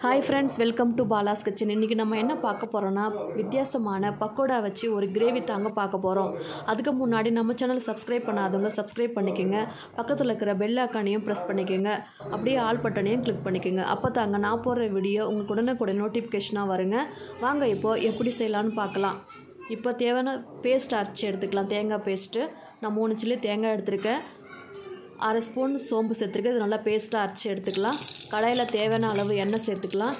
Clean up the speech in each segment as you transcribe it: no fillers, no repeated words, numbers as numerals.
Hi friends, welcome to Bala's Kitchen. இன்னைக்கு நம்ம என்ன பார்க்க போறோம்னா வித்தியாசமான பக்கோடா வச்சு ஒரு கிரேவி தாங்க பார்க்க போறோம். அதுக்கு முன்னாடி நம்ம சேனலை சப்ஸ்கிரைப் பண்ணாதவங்க சப்ஸ்கிரைப் பண்ணிக்கங்க. பக்கத்துல இருக்கிற பெல் ஐகானையும் பிரஸ் பண்ணிக்கங்க. அப்படியே ஆல் பட்டனையும் கிளிக் பண்ணிக்கங்க. அப்பதாங்க நான் போடுற வீடியோ உங்களுக்கு உடனுக்குடன் நோட்டிஃபிகேஷனா வருங்க. வாங்க இப்போ எப்படி செய்யலாம்னு பார்க்கலாம். இப்போ தேவையான பேஸ்ட் அரைச்சு எடுத்துக்கலாம். தேங்காய் பேஸ்ட். நான் 3 சில்லி தேங்காய் எடுத்துர்க்கேன். 1/2 ஸ்பூன் சோம்பு சேர்த்துருக்கு. இது நல்லா பேஸ்ட்டாக அரைச்சி எடுத்துக்கலாம். கடாயில் தேவையான அளவு எண்ணெய் சேர்த்துக்கலாம்.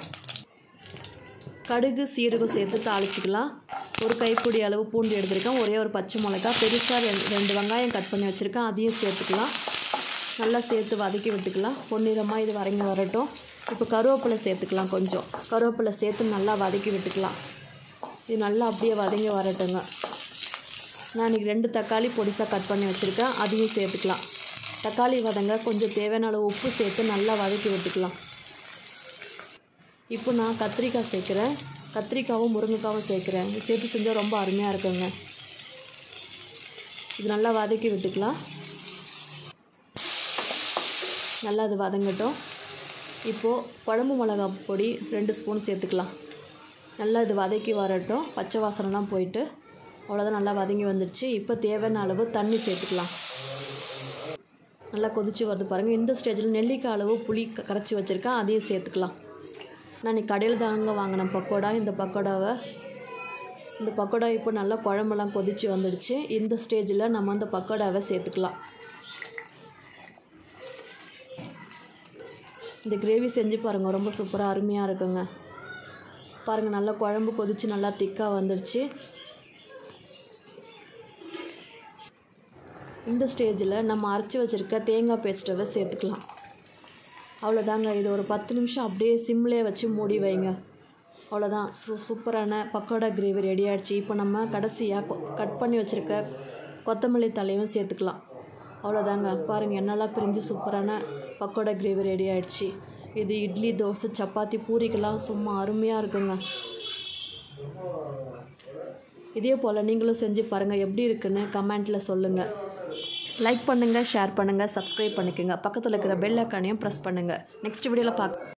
கடுகு சீரகம் சேர்த்து தாளிச்சிக்கலாம். ஒரு கைப்பிடி அளவு பூண்டு எடுத்துருக்கேன். ஒரே ஒரு பச்சை மிளகாய், பெருசாக 2 வெங்காயம் கட் பண்ணி வச்சுருக்கேன். அதையும் சேர்த்துக்கலாம். நல்லா சேர்த்து வதக்கி விட்டுக்கலாம். பொன்னிறமாக இது வதங்கி வரட்டும். இப்போ கருவேப்பிலை சேர்த்துக்கலாம். கொஞ்சம் கருவேப்பிலை சேர்த்து நல்லா வதக்கி விட்டுக்கலாம். இது நல்லா அப்படியே வதங்கி வரட்டுங்க. நான் இன்றைக்கி 2 தக்காளி பொடிசாக கட் பண்ணி வச்சுருக்கேன். அதையும் சேர்த்துக்கலாம். தக்காளி வதங்க கொஞ்சம் தேவையான அளவு உப்பு சேர்த்து நல்லா வதக்கி விட்டுக்கலாம். இப்போ நான் கத்திரிக்காய் சேர்க்குறேன். கத்திரிக்காவும் முருங்கைக்காவும் சேர்க்குறேன். இது சேர்த்து செஞ்சால் ரொம்ப அருமையாக இருக்குங்க. இது நல்லா வதக்கி விட்டுக்கலாம். நல்லா அது வதங்கட்டும். இப்போது குழம்பு மிளகாய் பொடி 2 ஸ்பூன் சேர்த்துக்கலாம். நல்லா இது வதக்கி வரட்டும். பச்சை வாசனைலாம் போயிட்டு அவ்வளோதான், நல்லா வதங்கி வந்துடுச்சு. இப்போ தேவையான அளவு தண்ணி சேர்த்துக்கலாம். நல்லா கொதித்து வருது பாருங்கள். இந்த ஸ்டேஜில் நெல்லிக்காய் அளவு புளி கரைச்சி வச்சுருக்கேன். அதையும் சேர்த்துக்கலாம். நான் இன்றைக்கி கடையில் தாங்க வாங்கினேன் பக்கோடா. இந்த பக்கோடா இப்போ நல்லா குழம்பெல்லாம் கொதித்து வந்துடுச்சு. இந்த ஸ்டேஜில் நம்ம அந்த பக்கோடாவை சேர்த்துக்கலாம். இந்த கிரேவி செஞ்சு பாருங்கள், ரொம்ப சூப்பராக அருமையாக இருக்குங்க. பாருங்கள், நல்லா குழம்பு கொதித்து நல்லா திக்காக வந்துடுச்சு. இந்த ஸ்டேஜில் நம்ம அரைச்சி வச்சுருக்க தேங்காய் பேஸ்ட்டை சேர்த்துக்கலாம். அவ்வளோதாங்க. இது ஒரு 10 நிமிஷம் அப்படியே சிம்லேயே வச்சு மூடி வைங்க. அவ்வளோதான், சூப்பரான பக்கோடா கிரேவி ரெடி ஆகிடுச்சு. இப்போ நம்ம கடைசியாக கட் பண்ணி வச்சுருக்க கொத்தமல்லி தலையும் சேர்த்துக்கலாம். அவ்வளோதாங்க. பாருங்கள், எண்ணெய்லாம் பிரிஞ்சு சூப்பரான பக்கோடா கிரேவி ரெடி ஆகிடுச்சு. இது இட்லி, தோசை, சப்பாத்தி, பூரிக்கெல்லாம் சும்மா அருமையாக இருக்குங்க. இதே போல் நீங்களும் செஞ்சு பாருங்கள். எப்படி இருக்குன்னு கமெண்ட்டில் சொல்லுங்கள். லைக் பண்ணுங்கள், ஷேர் பண்ணுங்கள், சப்ஸ்கிரைப் பண்ணிக்கோங்க. பக்கத்தில் இருக்கிற பெல் ஐக்கானையும் ப்ரெஸ் பண்ணுங்கள். நெக்ஸ்ட் வீடியோவில் பார்க்க